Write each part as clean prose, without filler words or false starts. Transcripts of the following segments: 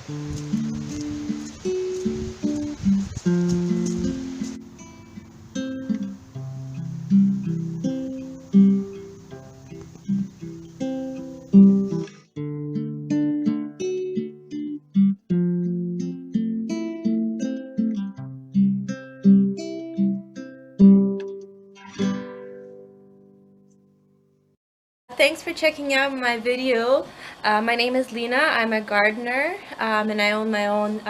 Thanks for checking out my video. My name is Lena. I'm a gardener and I own my own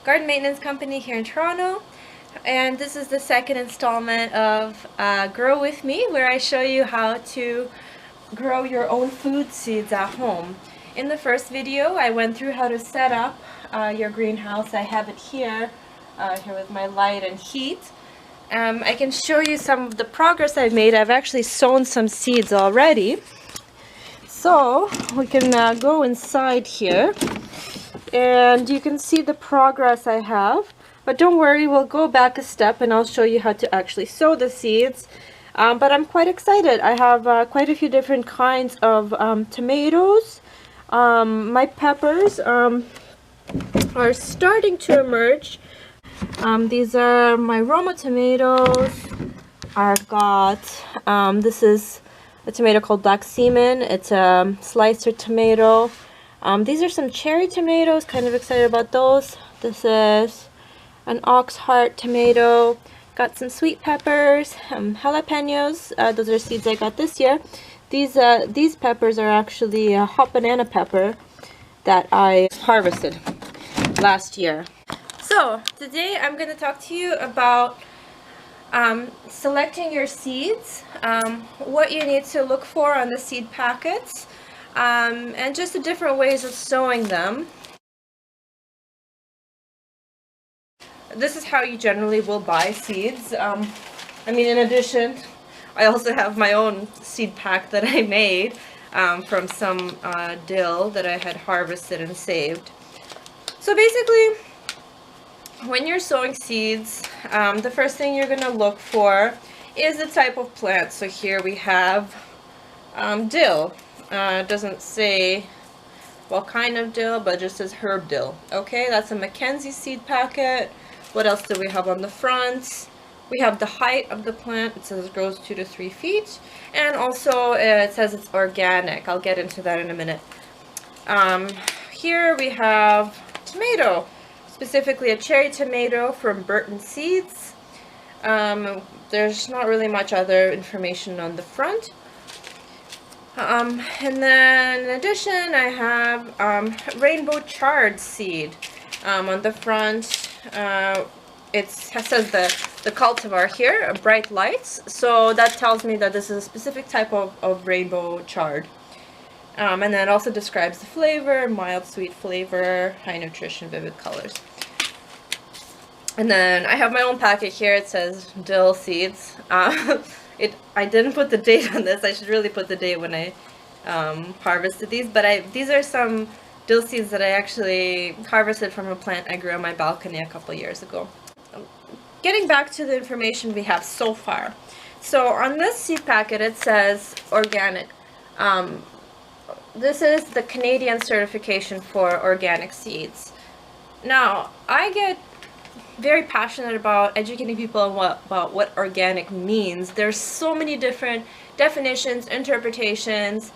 garden maintenance company here in Toronto. And this is the second installment of Grow With Me, where I show you how to grow your own food seeds at home. In the first video, I went through how to set up your greenhouse. I have it here with my light and heat. I can show you some of the progress I've made. I've actually sown some seeds already. So we can go inside here and you can see the progress I have. But don't worry, we'll go back a step and I'll show you how to actually sow the seeds. But I'm quite excited. I have quite a few different kinds of tomatoes. My peppers are starting to emerge. These are my Roma tomatoes. I've got, this is a tomato called Black Seaman. It's a slicer tomato. These are some cherry tomatoes, kind of excited about those. This is an ox heart tomato. Got some sweet peppers, jalapenos. Those are seeds I got this year. These peppers are actually a hot banana pepper that I harvested last year. So today I'm going to talk to you about selecting your seeds, what you need to look for on the seed packets, and just the different ways of sowing them. This is how you generally will buy seeds. I mean, in addition, I also have my own seed pack that I made from some dill that I had harvested and saved. So basically, when you're sowing seeds, the first thing you're going to look for is the type of plant. So here we have dill. It doesn't say what kind of dill, but just says herb dill. Okay, that's a Mackenzie seed packet. What else do we have on the front? We have the height of the plant. It says it grows 2 to 3 feet. And also it says it's organic. I'll get into that in a minute. Here we have tomato. Specifically a cherry tomato from Burton Seeds. There's not really much other information on the front. And then in addition I have rainbow chard seed. On the front it says the cultivar here, bright lights, so that tells me that this is a specific type of rainbow chard. And then it also describes the flavor, mild sweet flavor, high nutrition, vivid colors. And then I have my own packet here. It says dill seeds. I didn't put the date on this. I should really put the date when I harvested these. But these are some dill seeds that I actually harvested from a plant I grew on my balcony a couple years ago. Getting back to the information we have so far. So on this seed packet it says organic. This is the Canadian certification for organic seeds. Now, I get very passionate about educating people about what organic means. There's so many different definitions, interpretations.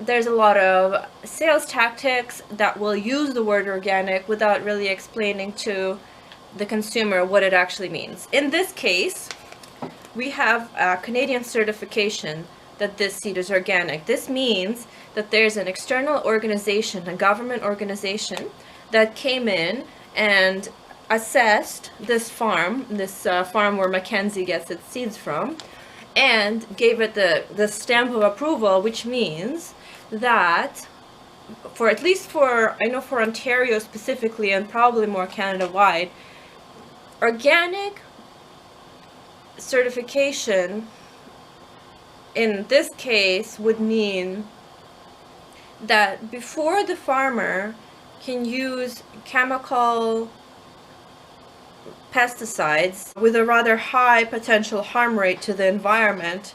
There's a lot of sales tactics that will use the word organic without really explaining to the consumer what it actually means. In this case, we have a Canadian certification that this seed is organic. This means that there's an external organization, a government organization, that came in and assessed this farm where Mackenzie gets its seeds from, and gave it the stamp of approval, which means that for at least I know for Ontario specifically, and probably more Canada-wide, organic certification in this case would mean that before the farmer can use chemical pesticides with a rather high potential harm rate to the environment,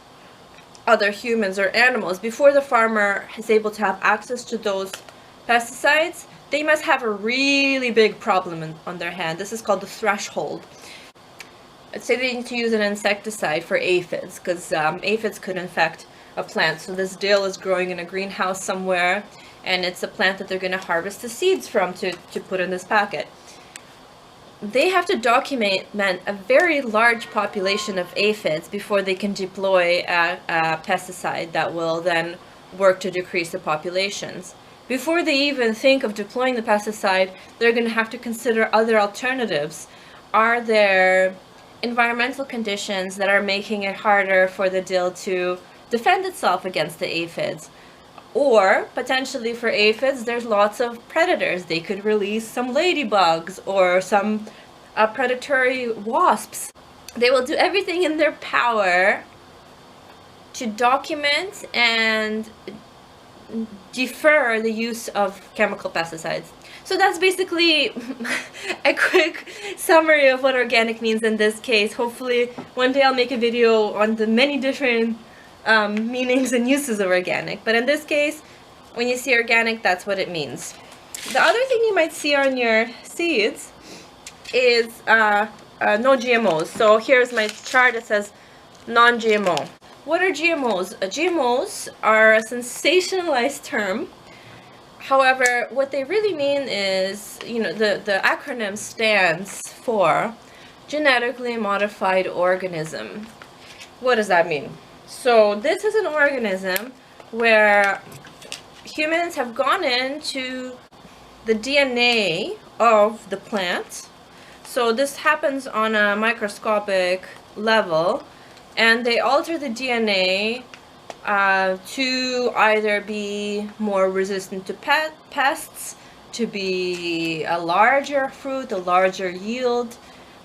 other humans or animals, before the farmer is able to have access to those pesticides, they must have a really big problem on their hand. This is called the threshold. Let's say they need to use an insecticide for aphids, because aphids could infect a plant. So this dill is growing in a greenhouse somewhere, and it's a plant that they're going to harvest the seeds from to put in this packet. They have to document a very large population of aphids before they can deploy a pesticide that will then work to decrease the populations. Before they even think of deploying the pesticide, they're going to have to consider other alternatives. Are there environmental conditions that are making it harder for the dill to defend itself against the aphids? Or potentially for aphids, there's lots of predators. They could release some ladybugs or some predatory wasps. They will do everything in their power to document and defer the use of chemical pesticides. So that's basically a quick summary of what organic means in this case. Hopefully one day I'll make a video on the many different meanings and uses of organic, but in this case, when you see organic, that's what it means. The other thing you might see on your seeds is no GMOs. So here's my chart that says non-GMO. What are GMOs? GMOs are a sensationalized term. However, what they really mean is, the acronym stands for genetically modified organism. What does that mean? So this is an organism where humans have gone into the DNA of the plant. So this happens on a microscopic level, and they alter the DNA to either be more resistant to pests, to be a larger fruit, a larger yield.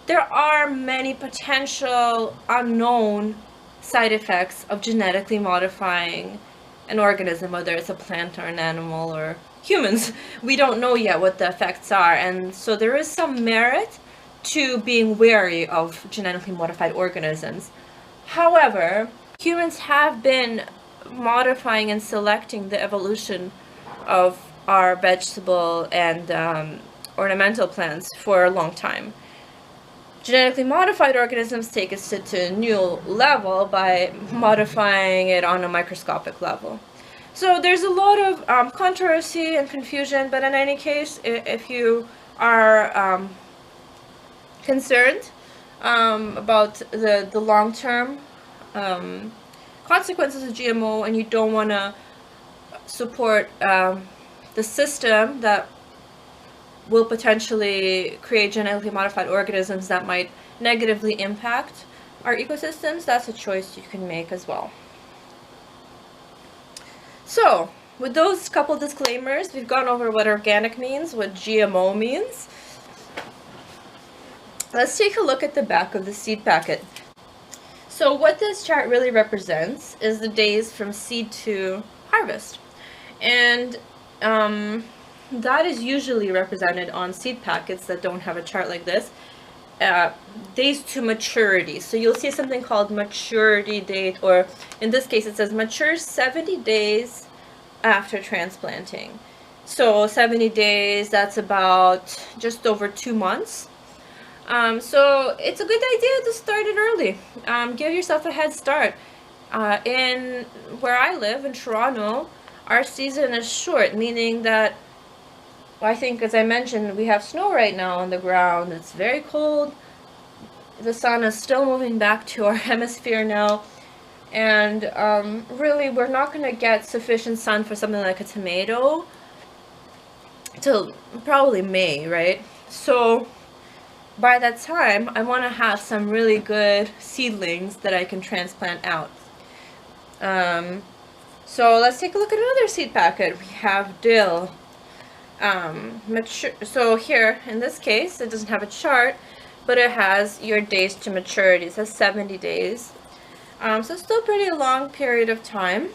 There are many potential unknown side effects of genetically modifying an organism, whether it's a plant or an animal or humans. We don't know yet what the effects are, and so there is some merit to being wary of genetically modified organisms. However, humans have been modifying and selecting the evolution of our vegetable and ornamental plants for a long time. Genetically modified organisms take us to a new level by modifying it on a microscopic level. So there's a lot of controversy and confusion, but in any case, if you are concerned about the long-term consequences of GMO, and you don't want to support the system that will potentially create genetically modified organisms that might negatively impact our ecosystems, that's a choice you can make as well. So, with those couple disclaimers, we've gone over what organic means, what GMO means. Let's take a look at the back of the seed packet. So what this chart really represents is the days from seed to harvest. And that is usually represented on seed packets that don't have a chart like this. Days to maturity. So you'll see something called maturity date, or in this case it says matures 70 days after transplanting. So 70 days, that's about just over 2 months. So it's a good idea to start it early. Give yourself a head start. In where I live, in Toronto, our season is short, meaning that, I think, as I mentioned, we have snow right now on the ground. It's very cold. The sun is still moving back to our hemisphere now. And really, we're not going to get sufficient sun for something like a tomato till probably May, right? So by that time, I want to have some really good seedlings that I can transplant out. So let's take a look at another seed packet. We have dill. So here, in this case, it doesn't have a chart, but it has your days to maturity. It says 70 days. So still pretty long period of time.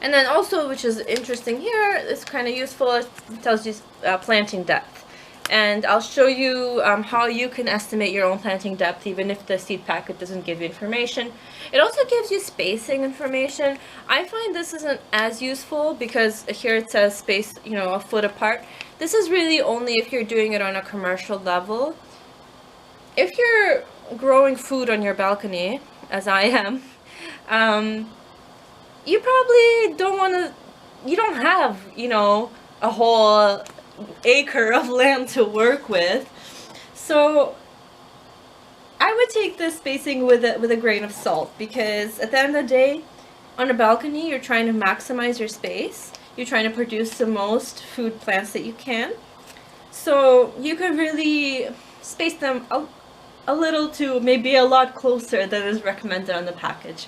And then also, which is interesting here, it's kind of useful, it tells you planting depth. And I'll show you how you can estimate your own planting depth even if the seed packet doesn't give you information. It also gives you spacing information. I find this isn't as useful because here it says space, you know, a foot apart. This is really only if you're doing it on a commercial level. If you're growing food on your balcony, as I am, you probably don't want to, you don't have, you know, a whole acre of land to work with. So I would take this spacing with a grain of salt, because at the end of the day, on a balcony, you're trying to maximize your space. You're trying to produce the most food plants that you can. So you can really space them a little to maybe a lot closer than is recommended on the package.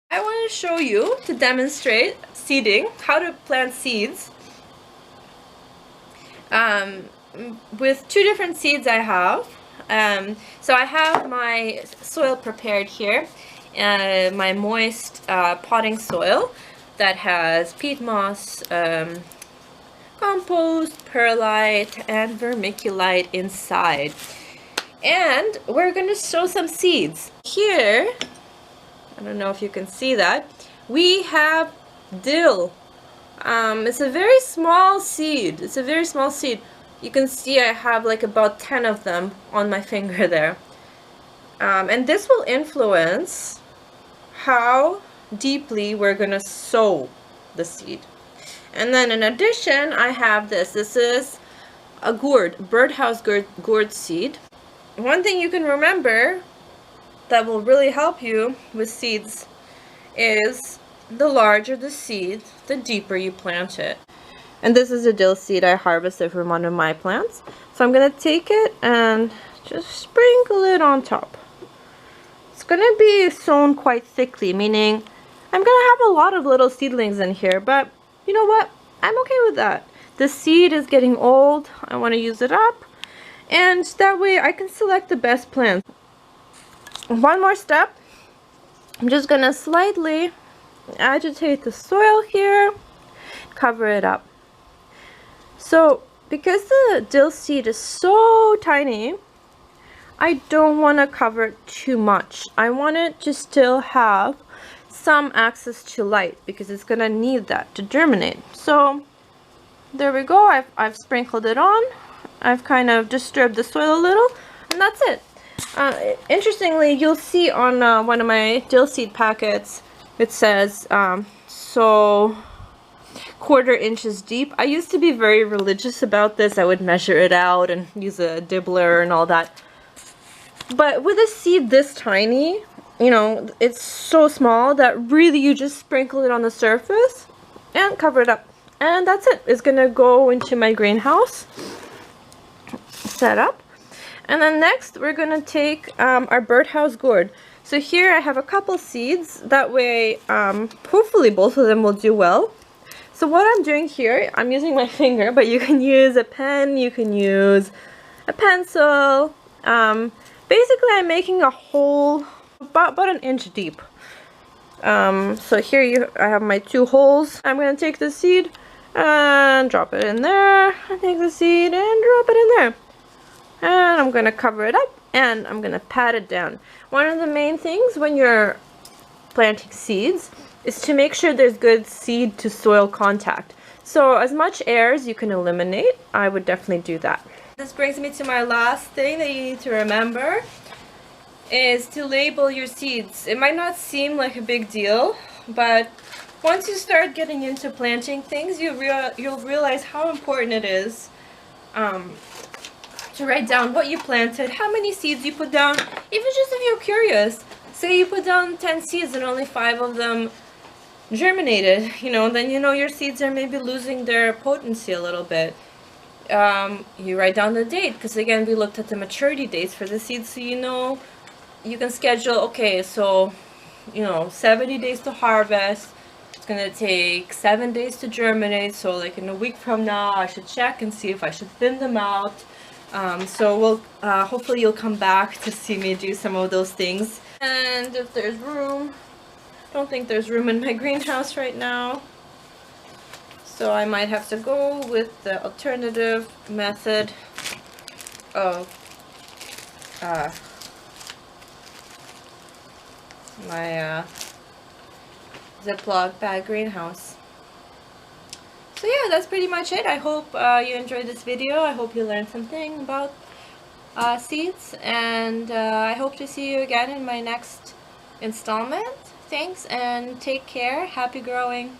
I want to show you, to demonstrate seeding, how to plant seeds with two different seeds I have. So I have my soil prepared here, my moist potting soil that has peat moss, compost, perlite, and vermiculite inside. And we're going to show some seeds. Here, I don't know if you can see that, we have dill. It's a very small seed. It's a very small seed. You can see I have like about 10 of them on my finger there. And this will influence how deeply we're going to sow the seed. And then in addition, I have this. This is a gourd, birdhouse gourd seed. One thing you can remember that will really help you with seeds is the larger the seed, the deeper you plant it. And this is a dill seed I harvested from one of my plants. So I'm going to take it and just sprinkle it on top. It's going to be sown quite thickly, meaning I'm going to have a lot of little seedlings in here, but you know what? I'm okay with that. The seed is getting old. I want to use it up. And that way I can select the best plants. One more step. I'm just going to slightly agitate the soil here, cover it up. So because the dill seed is so tiny, I don't want to cover it too much. I want it to still have some access to light because it's going to need that to germinate. So there we go. I've sprinkled it on. I've kind of disturbed the soil a little, and that's it. Interestingly, you'll see on one of my dill seed packets, it says so 1/4 inches deep. I used to be very religious about this. I would measure it out and use a dibbler and all that. But with a seed this tiny, you know, it's so small that really you just sprinkle it on the surface and cover it up. And that's it. It's going to go into my greenhouse set up. And then next we're going to take our birdhouse gourd. So here I have a couple seeds. That way, hopefully both of them will do well. So what I'm doing here, I'm using my finger, but you can use a pen, you can use a pencil. Basically, I'm making a hole about 1 inch deep. So here I have my 2 holes. I'm going to take the seed and drop it in there. I take the seed and drop it in there. And I'm going to cover it up and I'm going to pat it down. One of the main things when you're planting seeds is to make sure there's good seed to soil contact. So as much air as you can eliminate, I would definitely do that. This brings me to my last thing that you need to remember is to label your seeds. It might not seem like a big deal, but once you start getting into planting things, you'll realize how important it is to write down what you planted, how many seeds you put down, even just if you're curious. Say you put down 10 seeds and only 5 of them germinated, you know, then you know your seeds are maybe losing their potency a little bit. You write down the date, because again we looked at the maturity dates for the seeds, so you know you can schedule, okay, so you know 70 days to harvest, it's gonna take 7 days to germinate, so like in a week from now I should check and see if I should thin them out. So we'll hopefully you'll come back to see me do some of those things. And if there's room, I don't think there's room in my greenhouse right now, So I might have to go with the alternative method of my Ziploc bag greenhouse. So yeah, that's pretty much it. I hope you enjoyed this video. I hope you learned something about seeds, and I hope to see you again in my next installment. Thanks and take care. Happy growing.